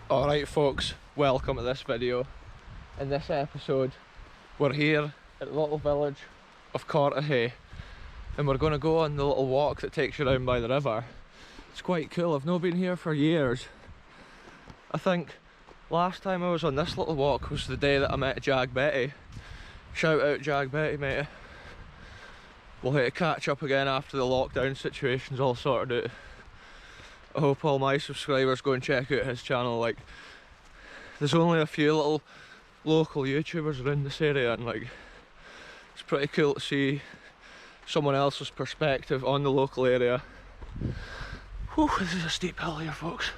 Alright folks, welcome to this video. In this episode, we're here at the little village of Cortachy and we're going to go on the little walk that takes you around by the river. It's quite cool. I've not been here for years. I think last time I was on this little walk was the day that I met Jag Betty. Shout out Jag Betty, mate. We'll have to catch up again after the lockdown situation's all sorted out. I hope all my subscribers go and check out his channel. Like, there's only a few little local YouTubers around this area and like, it's pretty cool to see someone else's perspective on the local area. Whew, this is a steep hill here, folks.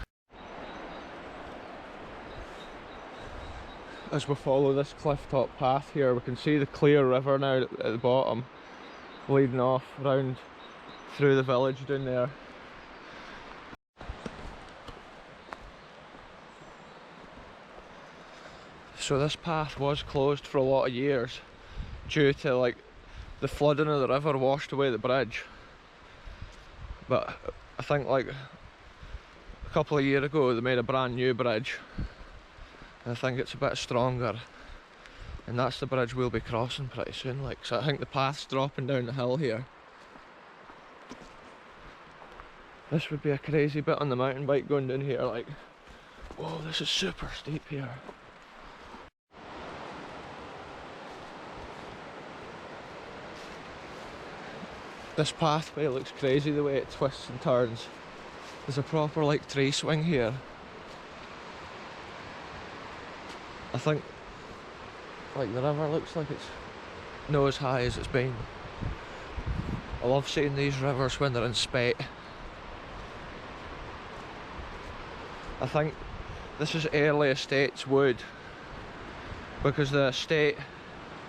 As we follow this cliff top path here, we can see the clear river now at the bottom, leading off round through the village down there. So this path was closed for a lot of years due to like the flooding of the river washed away the bridge. But I think like a couple of years ago they made a brand new bridge. And I think it's a bit stronger. And that's the bridge we'll be crossing pretty soon. Like, so I think the path's dropping down the hill here. This would be a crazy bit on the mountain bike going down here, like, whoa, this is super steep here. This pathway looks crazy the way it twists and turns. There's a proper like tree swing here. I think like the river looks like it's not as high as it's been. I love seeing these rivers when they're in spate. I think this is early estates wood because the estate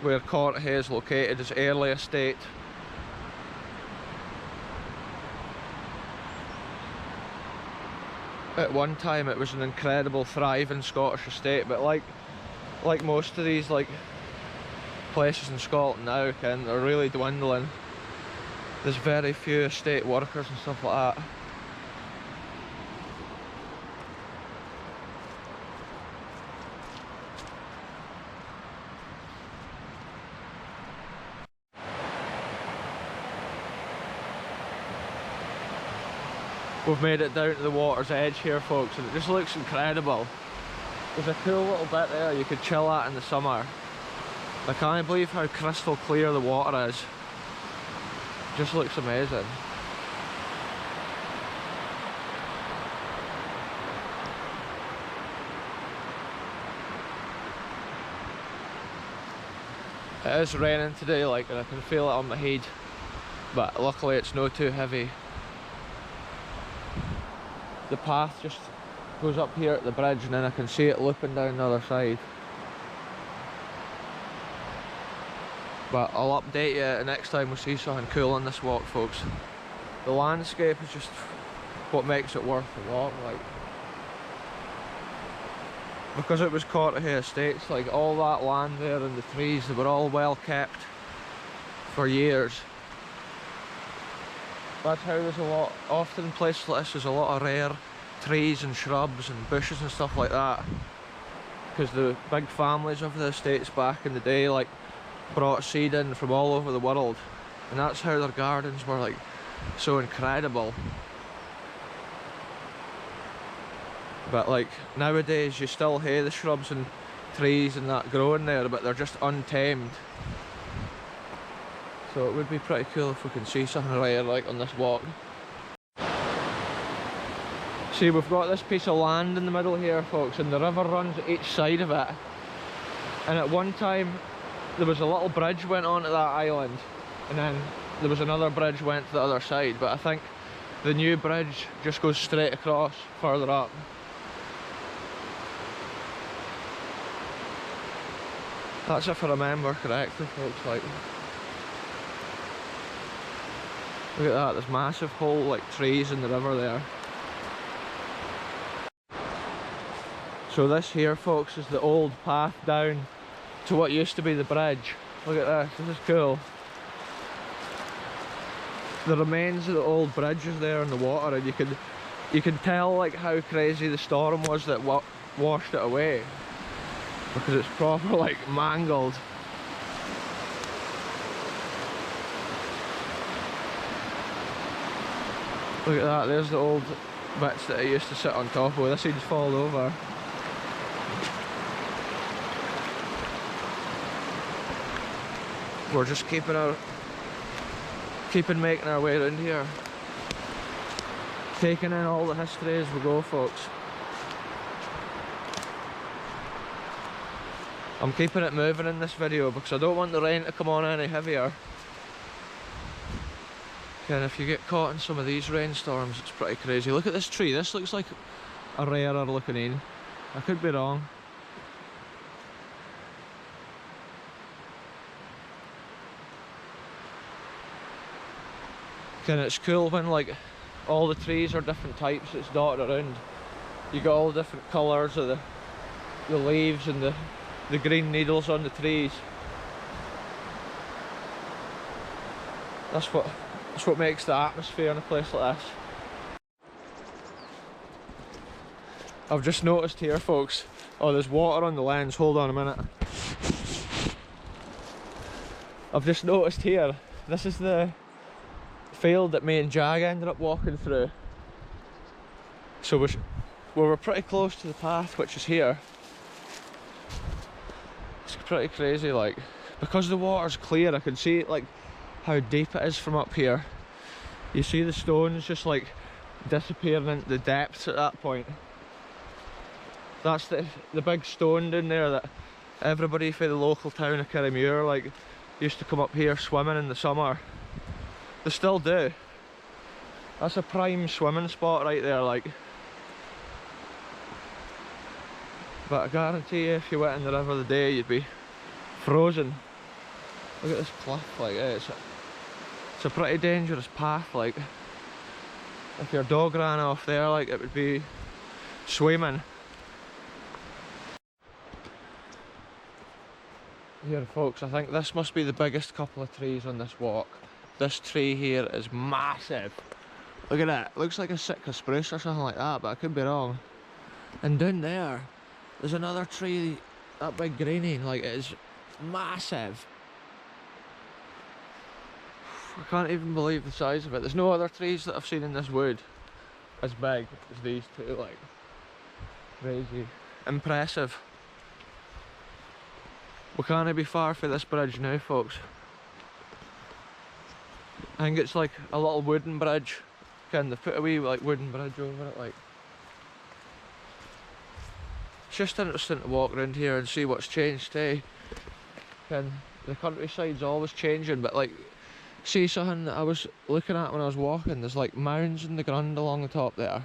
where Cortachy is located is early estate. At one time it was an incredible thriving Scottish estate, but like most of these like places in Scotland now, they're really dwindling. There's very few estate workers and stuff like that. We've made it down to the water's edge here, folks, and it just looks incredible. There's a cool little bit there you could chill at in the summer. I can't believe how crystal clear the water is. It just looks amazing. It is raining today, like, and I can feel it on my head, but luckily it's not too heavy. The path just goes up here at the bridge and then I can see it looping down the other side. But I'll update you next time we see something cool on this walk, folks. The landscape is just what makes it worth the walk, like. Because it was Cortachy Estates, like all that land there and the trees, they were all well kept for years. That's how there's a lot, often in places like this there's a lot of rare trees and shrubs and bushes and stuff like that. Because the big families of the estates back in the day like brought seed in from all over the world. And that's how their gardens were like so incredible. But like nowadays you still hear the shrubs and trees and that growing there, but they're just untamed. So it would be pretty cool if we can see something rare like on this walk. See, we've got this piece of land in the middle here, folks, and the river runs each side of it. And at one time there was a little bridge went onto that island, and then there was another bridge went to the other side, but I think the new bridge just goes straight across further up. That's if I remember correctly, folks, like. Look at that, there's massive whole like trees in the river there. So this here, folks, is the old path down to what used to be the bridge. Look at this, this is cool. The remains of the old bridge is there in the water, and you can tell like how crazy the storm was that washed it away because it's proper like mangled. Look at that, there's the old bits that I used to sit on top of. This thing's fallen over. We're just keeping making our way around here. Taking in all the history as we go, folks. I'm keeping it moving in this video because I don't want the rain to come on any heavier. And if you get caught in some of these rainstorms, it's pretty crazy. Look at this tree. This looks like a rarer looking one. I could be wrong. And it's cool when like all the trees are different types. It's dotted around. You got all the different colours of the leaves and the green needles on the trees. That's what makes the atmosphere in a place like this. I've just noticed here, folks. Oh, there's water on the lens. Hold on a minute. I've just noticed here. This is the field that me and Jag ended up walking through. So we were pretty close to the path, which is here. It's pretty crazy, like, because the water's clear, I can see like how deep it is from up here. You see the stones just like disappearing into the depths at that point. That's the big stone down there that everybody for the local town of Kirriemuir like used to come up here swimming in the summer. They still do. That's a prime swimming spot right there, like. But I guarantee you, if you went in the river today, you'd be frozen. Look at this cliff, like, it's a pretty dangerous path, like. If your dog ran off there, like, it would be swimming. Here, folks, I think this must be the biggest couple of trees on this walk. This tree here is massive. Look at that. Looks like a Sitka spruce or something like that, but I could be wrong. And down there, there's another tree, that big greenie, like it is massive. I can't even believe the size of it. There's no other trees that I've seen in this wood as big as these two, like. Crazy. Impressive. We can't be far from this bridge now, folks. I think it's like a little wooden bridge. Can they put a wee like wooden bridge over it, like. It's just interesting to walk around here and see what's changed, eh? And the countryside's always changing, but like, see something that I was looking at when I was walking, there's like mounds in the ground along the top there.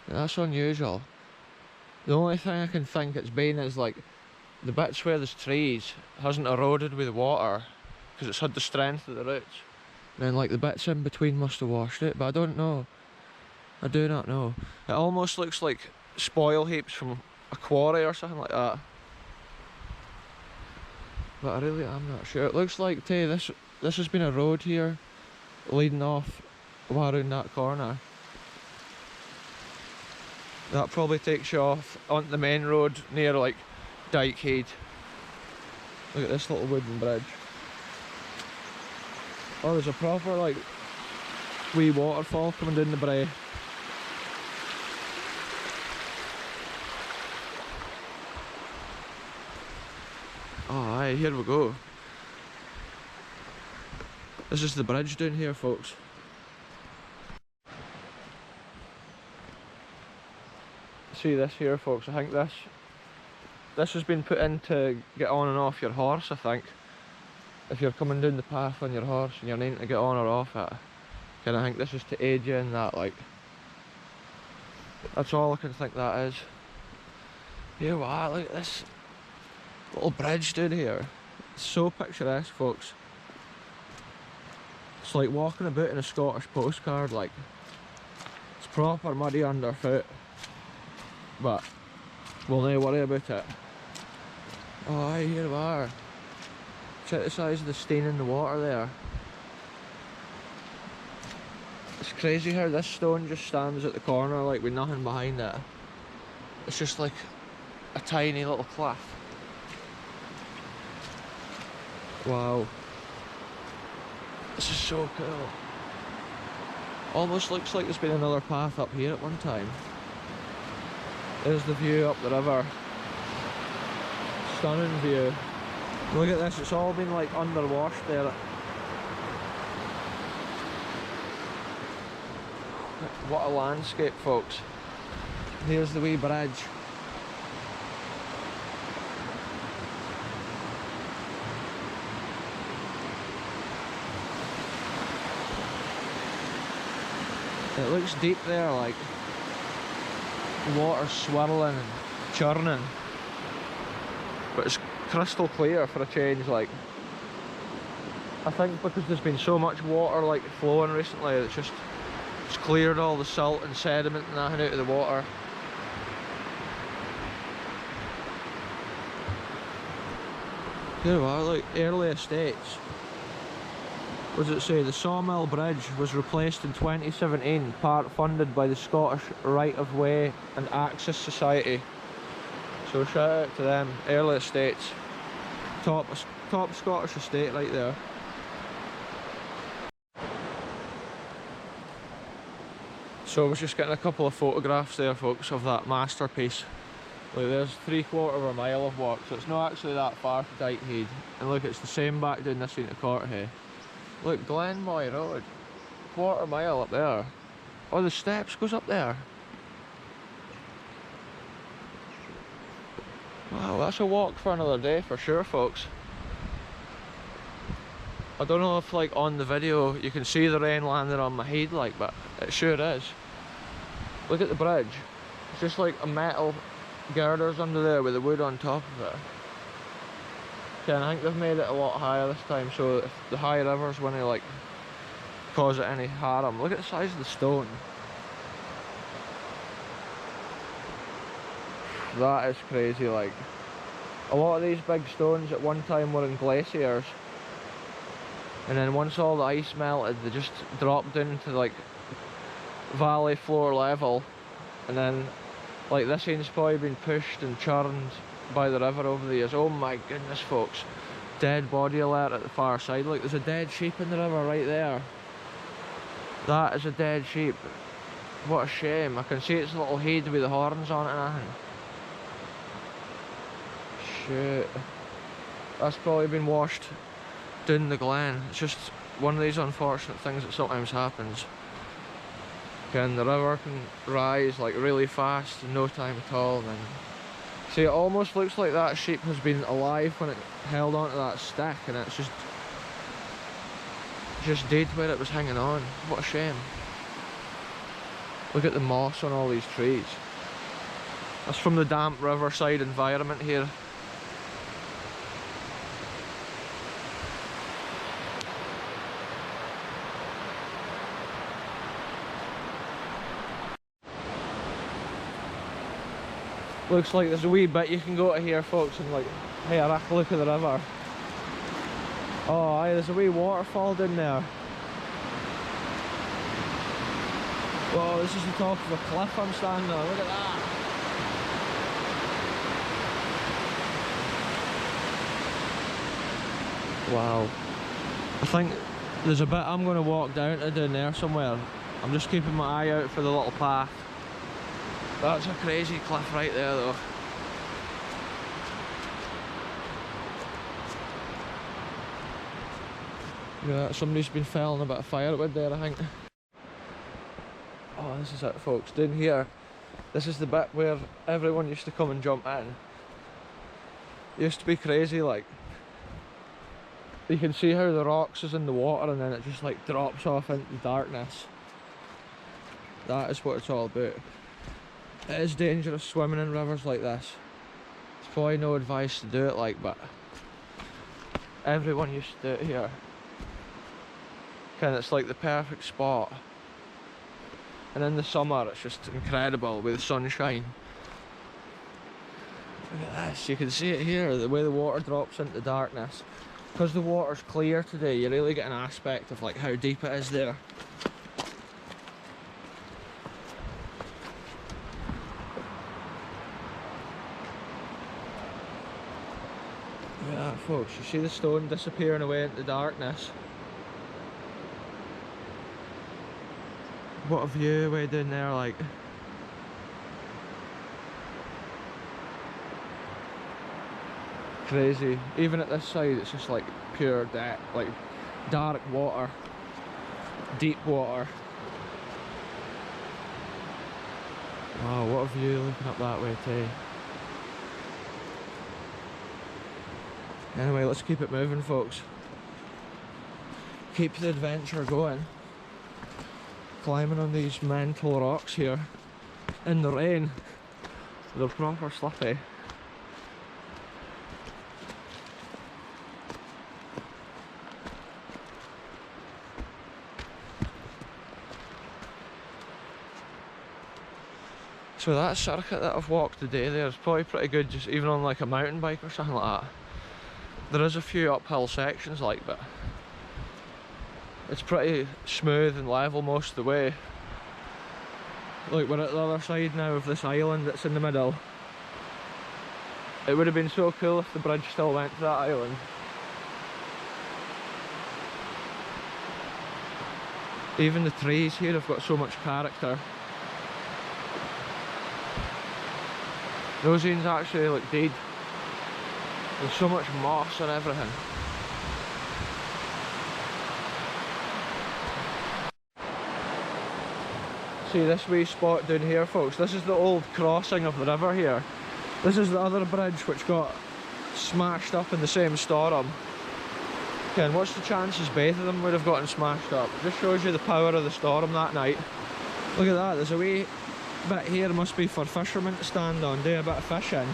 And that's unusual. The only thing I can think it's been is like, the bits where there's trees hasn't eroded with the water, because it's had the strength of the roots. And then like the bits in between must have washed it, but I don't know. I do not know. It almost looks like spoil heaps from a quarry or something like that. But I really am not sure. It looks like this has been a road here leading off around that corner. That probably takes you off onto the main road near like Dykehead. Look at this little wooden bridge. Oh, there's a proper like wee waterfall coming down the brae. Oh aye, here we go. This is the bridge down here, folks. See this here, folks, I think this has been put in to get on and off your horse, I think. If you're coming down the path on your horse and you're needing to get on or off it. And I think this is to aid you in that, like. That's all I can think that is. Here we are, look at this little bridge down here. It's so picturesque, folks. It's like walking about in a Scottish postcard, like. It's proper muddy underfoot. But we'll not worry about it. Oh aye, here we are. Check the size of the stain in the water there. It's crazy how this stone just stands at the corner like with nothing behind it. It's just like a tiny little cliff. Wow. This is so cool. Almost looks like there's been another path up here at one time. There's the view up the river. Stunning view. Look at this, it's all been like underwashed there. What a landscape, folks. Here's the wee bridge. It looks deep there, like water swirling and churning, but it's crystal clear for a change. Like, I think because there's been so much water like flowing recently, it's cleared all the salt and sediment and that out of the water. Here we are, like early estates. What does it say? The Sawmill Bridge was replaced in 2017, part funded by the Scottish Right of Way and Access Society. So shout out to them, early estates. Top Scottish estate right there. So I was just getting a couple of photographs there, folks, of that masterpiece. Look, there's 3/4 of a mile of walk, so it's not actually that far to Dykehead. And look, it's the same back down this into Cortachy. Look, Glenmoy Road, 1/4 mile up there. Oh, the steps goes up there. Wow, that's a walk for another day for sure, folks. I don't know if like on the video you can see the rain landing on my head like, but it sure is. Look at the bridge. It's just like a metal girders under there with the wood on top of it. Okay, and I think they've made it a lot higher this time, so if the high rivers wouldn't like cause it any harm. Look at the size of the stone. That is crazy. Like, a lot of these big stones at one time were in glaciers, and then once all the ice melted, they just dropped into like valley floor level, and then like this thing's probably been pushed and churned by the river over the years. Oh my goodness, folks. Dead body alert at the far side. Look, there's a dead sheep in the river right there. That is a dead sheep. What a shame. I can see its little head with the horns on it and everything. Shit. That's probably been washed down the glen. It's just one of these unfortunate things that sometimes happens. And the river can rise like really fast in no time at all. And then, see, it almost looks like that sheep has been alive when it held onto that stick, and it's just dead where it was hanging on. What a shame. Look at the moss on all these trees. That's from the damp riverside environment here. Looks like there's a wee bit you can go to here, folks, and like, hey, a look at the river. Oh, aye, there's a wee waterfall down there. Whoa, this is the top of a cliff I'm standing on, look at that. Wow. I think there's a bit I'm going to walk down to down there somewhere. I'm just keeping my eye out for the little path. That's a crazy cliff right there though. Look at that, somebody's been felling a bit of firewood there, I think. Oh, this is it, folks. Down here, this is the bit where everyone used to come and jump in. It used to be crazy, like. You can see how the rocks is in the water and then it just like drops off into the darkness. That is what it's all about. It is dangerous swimming in rivers like this. There's probably no advice to do it like, but everyone used to do it here. And it's like the perfect spot. And in the summer it's just incredible with the sunshine. Look at this, you can see it here, the way the water drops into the darkness. Because the water's clear today, you really get an aspect of like how deep it is there. Look at that, folks. You see the stone disappearing away into the darkness. What a view way down there, like. Crazy. Even at this side, it's just like pure like dark water, deep water. Wow, what a view looking up that way too. Anyway, let's keep it moving, folks. Keep the adventure going. Climbing on these mental rocks here in the rain. They're proper slippy. So that circuit that I've walked today there is probably pretty good, just even on like a mountain bike or something like that. There is a few uphill sections like, but it's pretty smooth and level most of the way. Look, we're at the other side now of this island that's in the middle. It would have been so cool if the bridge still went to that island. Even the trees here have got so much character. Those ones actually look dead. There's so much moss and everything. See this wee spot down here, folks, this is the old crossing of the river here. This is the other bridge which got smashed up in the same storm. Okay, and what's the chances both of them would have gotten smashed up? Just shows you the power of the storm that night. Look at that, there's a wee bit here, must be for fishermen to stand on, do a bit of fishing.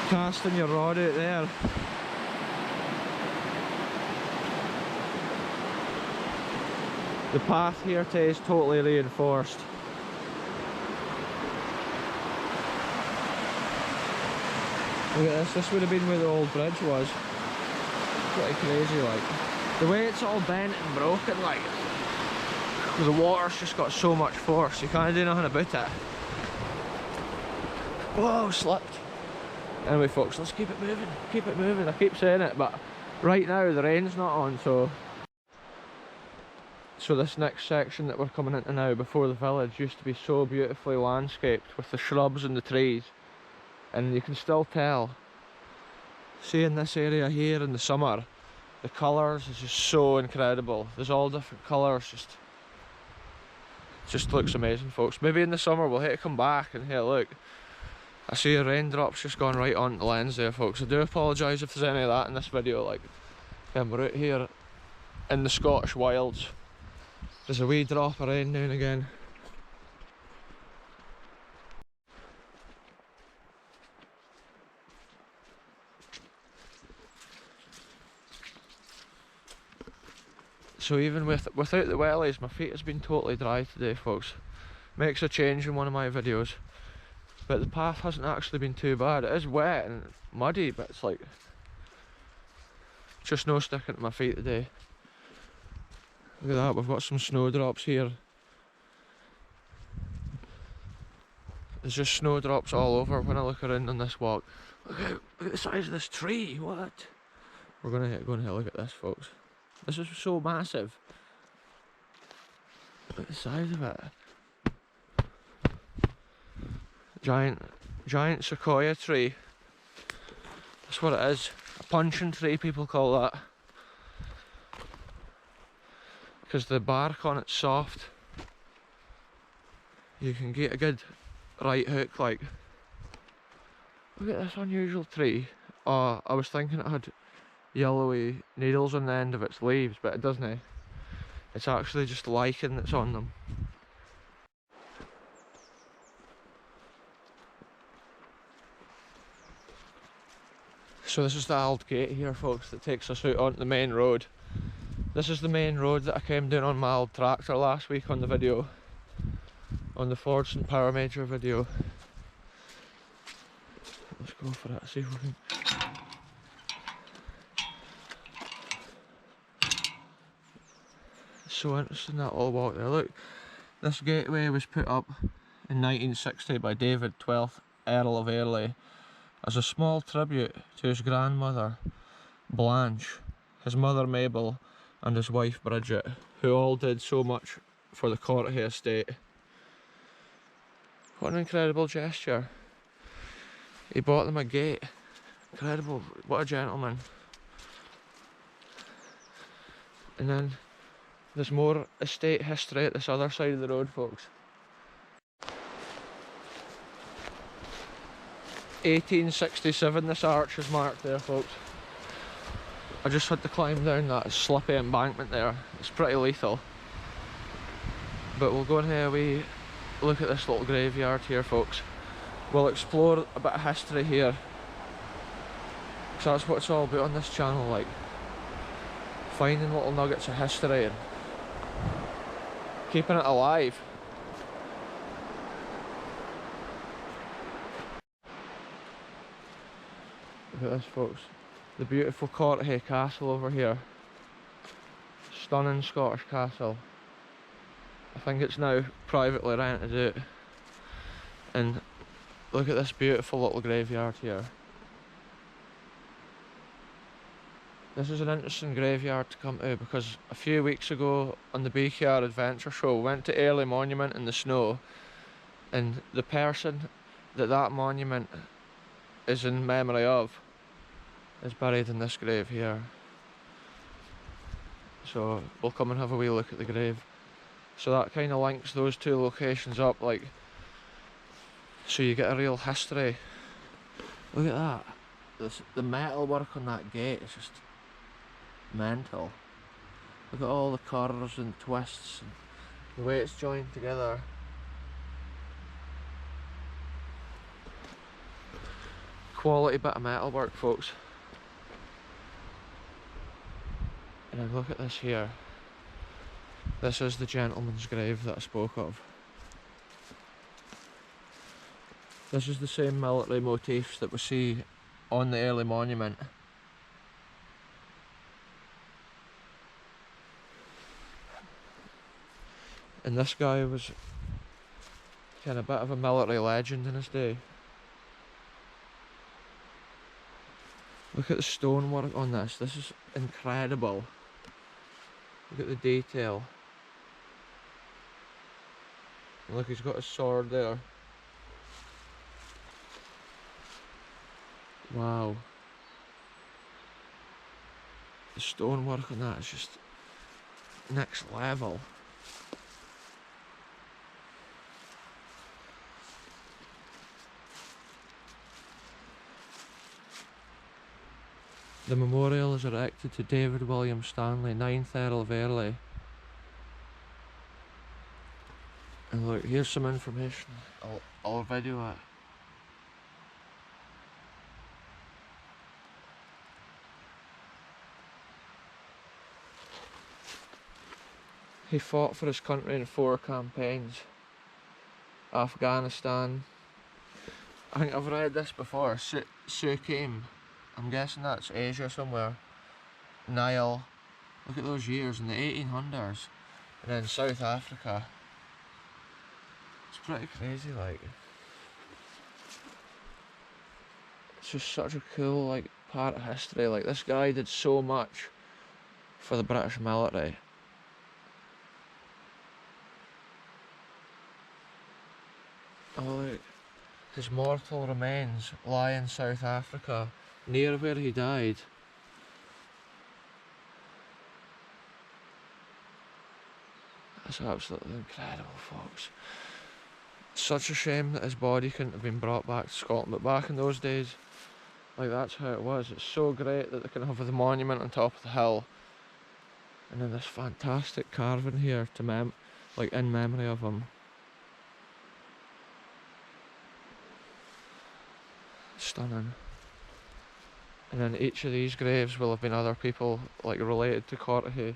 Casting your rod out there. The path here today is totally reinforced. Look at this would have been where the old bridge was. Pretty crazy like. The way it's all bent and broken like, the water's just got so much force, you can't do nothing about it. Whoa, slipped. Anyway folks, let's keep it moving, keep it moving. I keep saying it, but right now the rain's not on, so this next section that we're coming into now, before the village, used to be so beautifully landscaped with the shrubs and the trees, and you can still tell, see in this area here in the summer, the colours is just so incredible. There's all different colours, just looks amazing, folks. Maybe in the summer we'll have to come back and hey look, I see a raindrop's just gone right on the lens there, folks. I do apologise if there's any of that in this video. Like, we're out here in the Scottish wilds. There's a wee drop of rain now and again. So even without the wellies, my feet has been totally dry today, folks. Makes a change in one of my videos. But the path hasn't actually been too bad. It is wet and muddy, but it's like just no sticking to my feet today. Look at that, we've got some snowdrops here. There's just snowdrops all over when I look around on this walk. Look at the size of this tree, what? We're going to have a look at this, folks. This is so massive. Look at the size of it. Giant sequoia tree. That's what it is. A puncheon tree, people call that. Because the bark on it's soft. You can get a good right hook like. Look at this unusual tree. Oh, I was thinking it had yellowy needles on the end of its leaves, but it doesn't. It's actually just lichen that's on them. So this is the old gate here, folks, that takes us out onto the main road. This is the main road that I came down on my old tractor last week on the video, on the Fords and Power Major video. Let's go for it, see if we can. It's so interesting, that little walk there. Look, this gateway was put up in 1960 by David 12th Earl of Airlie, as a small tribute to his grandmother, Blanche, his mother Mabel, and his wife Bridget, who all did so much for the Cortachy estate. What an incredible gesture. He bought them a gate. Incredible, what a gentleman. And then there's more estate history at this other side of the road, folks. 1867 this arch is marked there, folks. I just had to climb down that slippy embankment there. It's pretty lethal. But we'll go and have a wee look at this little graveyard here, folks. We'll explore a bit of history here, because that's what it's all about on this channel, like finding little nuggets of history and keeping it alive. Look at this, folks. The beautiful Cortachy castle over here. Stunning Scottish castle. I think it's now privately rented out. And look at this beautiful little graveyard here. This is an interesting graveyard to come to, because a few weeks ago on the BKR Adventure Show we went to Airlie Monument in the snow, and the person that monument is in memory of is buried in this grave here. So we'll come and have a wee look at the grave. So that kind of links those two locations up, like, so you get a real history. Look at that. The metal work on that gate is just mental. Look at all the curves and twists and the way it's joined together. Quality bit of metal work, folks. And then look at this here. This is the gentleman's grave that I spoke of. This is the same military motifs that we see on the Airlie monument. And this guy was kind of a bit of a military legend in his day. Look at the stonework on this. This is incredible. Look at the detail. And look, he's got his sword there. Wow. The stonework on that is just next level. The memorial is erected to David William Stanley, 9th Earl of Airlie. And look, here's some information. I'll video it. He fought for his country in 4 campaigns. Afghanistan. I think I've read this before. Sukhim. I'm guessing that's Asia somewhere. Nile. Look at those years in the 1800s. And then South Africa. It's pretty crazy, like. It's just such a cool, like, part of history. Like, this guy did so much for the British military. Oh look, his mortal remains lie in South Africa, near where he died. That's absolutely incredible, folks. Such a shame that his body couldn't have been brought back to Scotland, but back in those days, like, that's how it was. It's so great that they can have the monument on top of the hill, and then this fantastic carving here to like in memory of him. Stunning. And then each of these graves will have been other people, like, related to Cortachy.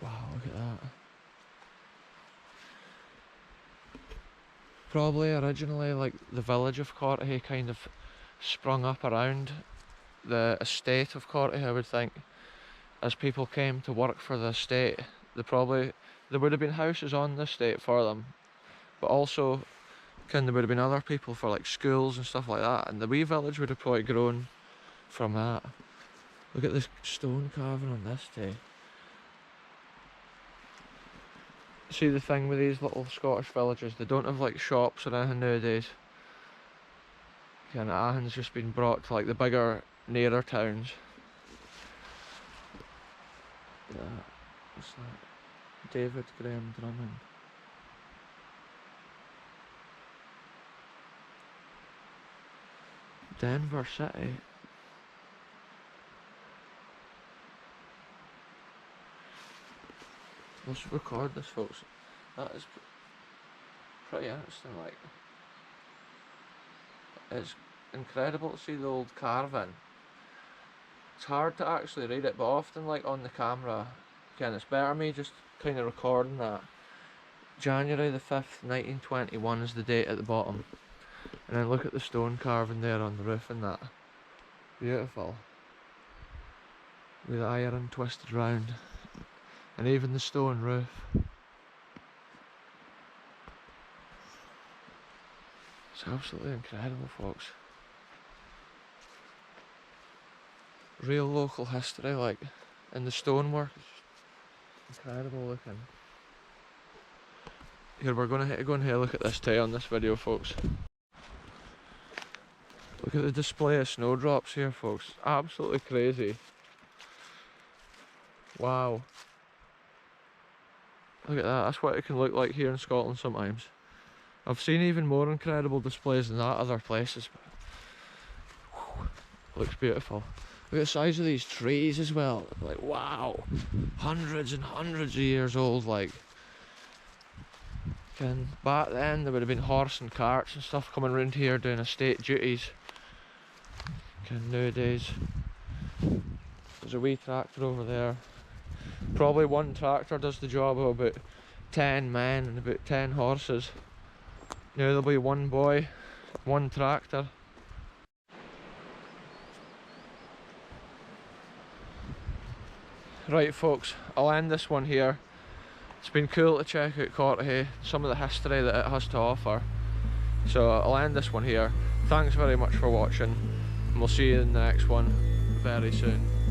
Wow, look at that. Probably originally, like, the village of Cortachy kind of sprung up around the estate of Cortachy, I would think. As people came to work for the estate, there would have been houses on the estate for them, but also there would have been other people for like schools and stuff like that, and the wee village would have probably grown from that. Look at this stone carving on this day. See the thing with these little Scottish villages, they don't have like shops or anything nowadays. And everything's just been brought to like the bigger, nearer towns. Yeah, what's that? David Graham Drummond. Denver City. Let's record this, folks. That is pretty interesting, like. It's incredible to see the old carving. It's hard to actually read it, but often like on the camera, again it's better me just kind of recording that. January the 5th, 1921 is the date at the bottom. And then look at the stone carving there on the roof and that. Beautiful. With the iron twisted round. And even the stone roof. It's absolutely incredible, folks. Real local history, like, and the stonework is incredible looking. Here, we're going to go and have a look at this too on this video, folks. Look at the display of snowdrops here, folks. Absolutely crazy. Wow. Look at that, that's what it can look like here in Scotland sometimes. I've seen even more incredible displays than that other places. Whew, looks beautiful. Look at the size of these trees as well. Like, wow. Hundreds and hundreds of years old, like. And back then there would have been horse and carts and stuff coming around here doing estate duties. And nowadays there's a wee tractor over there. Probably one tractor does the job of about 10 men and about 10 horses. Now there'll be one boy, one tractor. Right, folks, I'll end this one here. It's been cool to check out Cortachy, some of the history that it has to offer. So I'll end this one here. Thanks very much for watching, and we'll see you in the next one very soon.